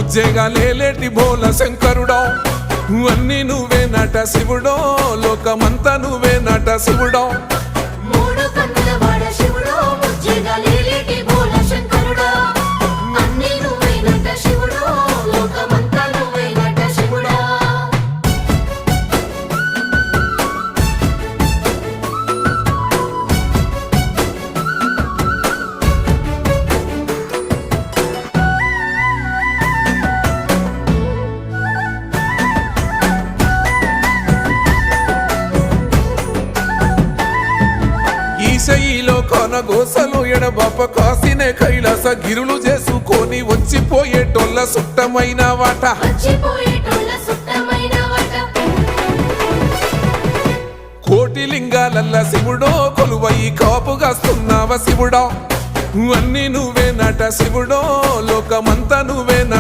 బుజ్జేగా లేలేటి బోల శంకరుడో అన్నీ నువ్వే నట శివుడో లోకమంతా నువ్వే నట శివుడో మూడు కన్నుల వాడ శివుడో బుజ్జిగా లేలేటి బోల శంకరుడో అన్నీ నువ్వే నట శివుడో లోకమంతా నువ్వే నట శివుడో ఈశయిలో కొనగోసలు ఎడబాప కాసినే కైలాస గిరులు చేసుకొని వచ్చిపోయేటోళ్ళ సుట్టమైన వాట వచ్చిపోయేటోళ్ళ సుత్తమైన వాట కోటి లింగాలల్ల శివుడో కొలువయి కాపుగాస్తున్నావ శివుడో అన్నీ నువ్వే నట శివుడో లోకమంతా నువ్వే నట